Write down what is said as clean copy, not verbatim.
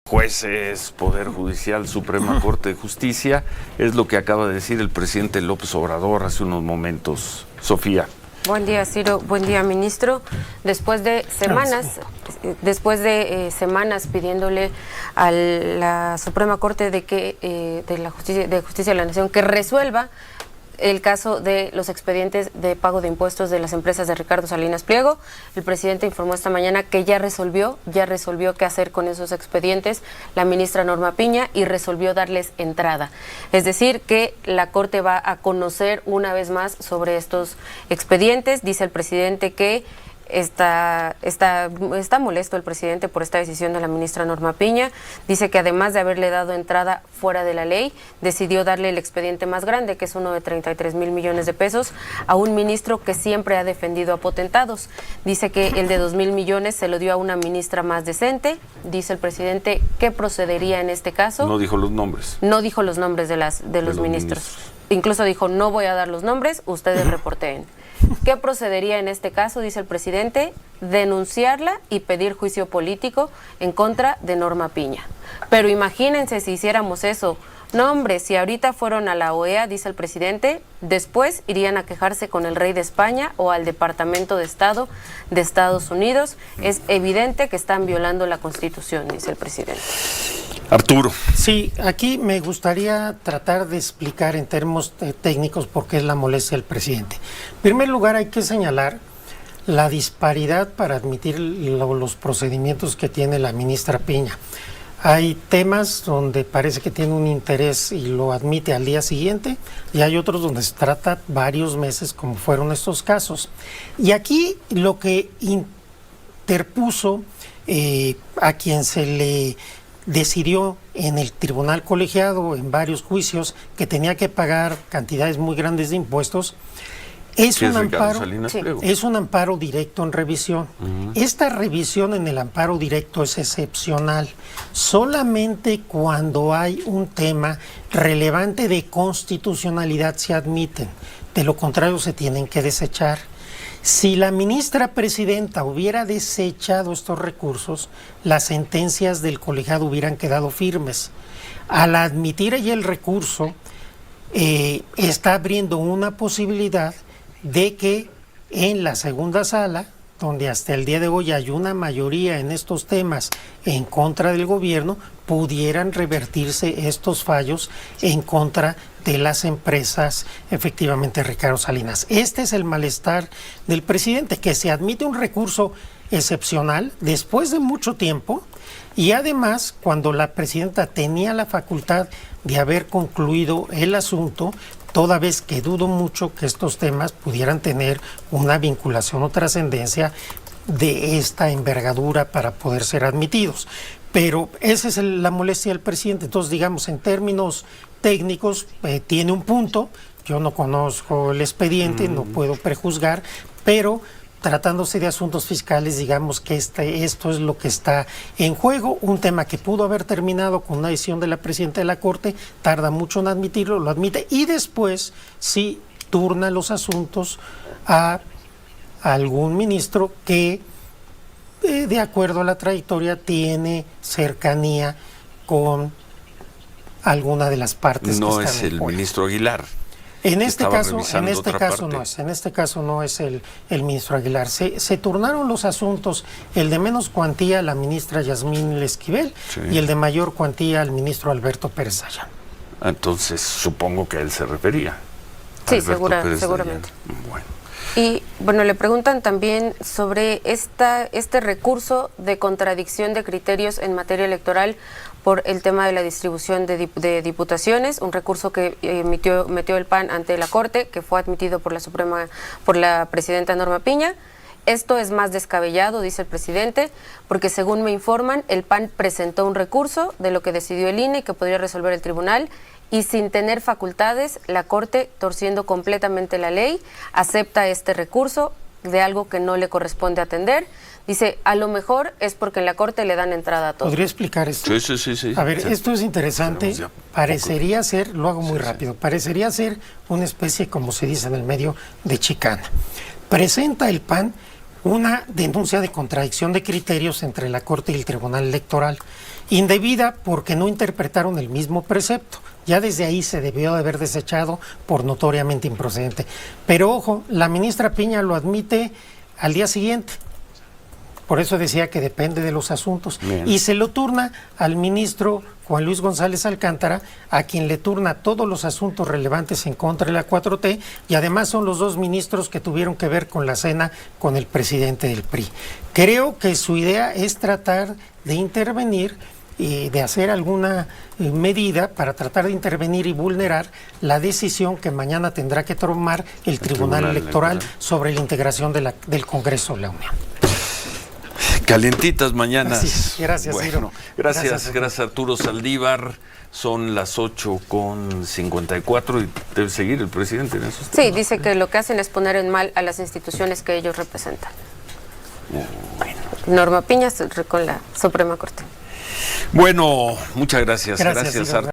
jueces, Poder Judicial, Suprema Corte de Justicia, es lo que acaba de decir el presidente López Obrador hace unos momentos. Sofía. Buen día, Ciro. Buen día, ministro. Después de semanas pidiéndole a la Suprema Corte de Justicia de la Nación que resuelva el caso de los expedientes de pago de impuestos de las empresas de Ricardo Salinas Pliego, el presidente informó esta mañana que ya resolvió qué hacer con esos expedientes la ministra Norma Piña y resolvió darles entrada. Es decir, que la Corte va a conocer una vez más sobre estos expedientes. Dice el presidente que está molesto el presidente por esta decisión de la ministra Norma Piña. Dice que además de haberle dado entrada fuera de la ley, decidió darle el expediente más grande, que es uno de 33,000 millones de pesos, a un ministro que siempre ha defendido a potentados. Dice que el de 2,000 millones se lo dio a una ministra más decente. Dice el presidente que procedería en este caso. No dijo los nombres. No dijo los nombres de los ministros. Incluso dijo, no voy a dar los nombres, ustedes reporteen. ¿Qué procedería en este caso? Dice el presidente, denunciarla y pedir juicio político en contra de Norma Piña. Pero imagínense si hiciéramos eso. No, hombre, si ahorita fueron a la OEA, dice el presidente, después irían a quejarse con el rey de España o al Departamento de Estado de Estados Unidos. Es evidente que están violando la Constitución, dice el presidente. Arturo. Sí, aquí me gustaría tratar de explicar en términos técnicos por qué es la molestia del presidente. En primer lugar, hay que señalar la disparidad para admitir los procedimientos que tiene la ministra Piña. Hay temas donde parece que tiene un interés y lo admite al día siguiente, y hay otros donde se trata varios meses, como fueron estos casos. Y aquí lo que interpuso a quien se le decidió en el tribunal colegiado, en varios juicios, que tenía que pagar cantidades muy grandes de impuestos, es un amparo directo en revisión. Esta revisión en el amparo directo es excepcional. Solamente cuando hay un tema relevante de constitucionalidad se admiten. De lo contrario, se tienen que desechar. Si la ministra presidenta hubiera desechado estos recursos, las sentencias del colegiado hubieran quedado firmes. Al admitir ella el recurso, está abriendo una posibilidad de que en la segunda sala, donde hasta el día de hoy hay una mayoría en estos temas en contra del gobierno, pudieran revertirse estos fallos en contra de las empresas, efectivamente, Ricardo Salinas. Este es el malestar del presidente, que se admite un recurso excepcional después de mucho tiempo, y además cuando la presidenta tenía la facultad de haber concluido el asunto, toda vez que dudo mucho que estos temas pudieran tener una vinculación o trascendencia de esta envergadura para poder ser admitidos. Pero esa es la molestia del presidente. Entonces, digamos, en términos técnicos, tiene un punto. Yo no conozco el expediente, no puedo prejuzgar, pero tratándose de asuntos fiscales, digamos que esto es lo que está en juego. Un tema que pudo haber terminado con una decisión de la presidenta de la Corte, tarda mucho en admitirlo, lo admite, y después sí turna los asuntos a algún ministro que, de acuerdo a la trayectoria, tiene cercanía con alguna de las partes. No que están es el ministro Aguilar. En este caso no es el ministro Aguilar. Se turnaron los asuntos, el de menos cuantía la ministra Yasmín Esquivel, sí, y el de mayor cuantía al ministro Alberto Pérez Dayán. Entonces supongo que a él se refería. Sí, seguramente. Bueno. Y bueno, le preguntan también sobre este recurso de contradicción de criterios en materia electoral por el tema de la distribución de diputaciones, un recurso que metió el PAN ante la Corte, que fue admitido por la presidenta Norma Piña. Esto es más descabellado, dice el presidente, porque según me informan, el PAN presentó un recurso de lo que decidió el INE que podría resolver el tribunal, y sin tener facultades, la Corte, torciendo completamente la ley, acepta este recurso de algo que no le corresponde atender. Dice, a lo mejor es porque en la Corte le dan entrada a todo. ¿Podría explicar esto? Sí. A ver, esto es interesante. Parecería ser, lo hago muy rápido, parecería ser una especie, como se dice en el medio, de chicana. Presenta el PAN una denuncia de contradicción de criterios entre la Corte y el Tribunal Electoral, indebida porque no interpretaron el mismo precepto. Ya desde ahí se debió de haber desechado por notoriamente improcedente. Pero ojo, la ministra Piña lo admite al día siguiente. Por eso decía que depende de los asuntos. Bien. Y se lo turna al ministro Juan Luis González Alcántara, a quien le turna todos los asuntos relevantes en contra de la 4T, y además son los dos ministros que tuvieron que ver con la cena con el presidente del PRI. Creo que su idea es tratar de intervenir y de hacer alguna medida para tratar de intervenir y vulnerar la decisión que mañana tendrá que tomar el Tribunal Electoral sobre la integración del Congreso de la Unión. Calientitas mañanas. Sí, gracias, bueno, Ciro. Gracias Arturo Saldívar. Son las 8:54 y debe seguir el presidente en esos temas. Sí, dice que lo que hacen es poner en mal a las instituciones que ellos representan. Bueno. Norma Piña con la Suprema Corte. Bueno, muchas gracias. Gracias, Arturo.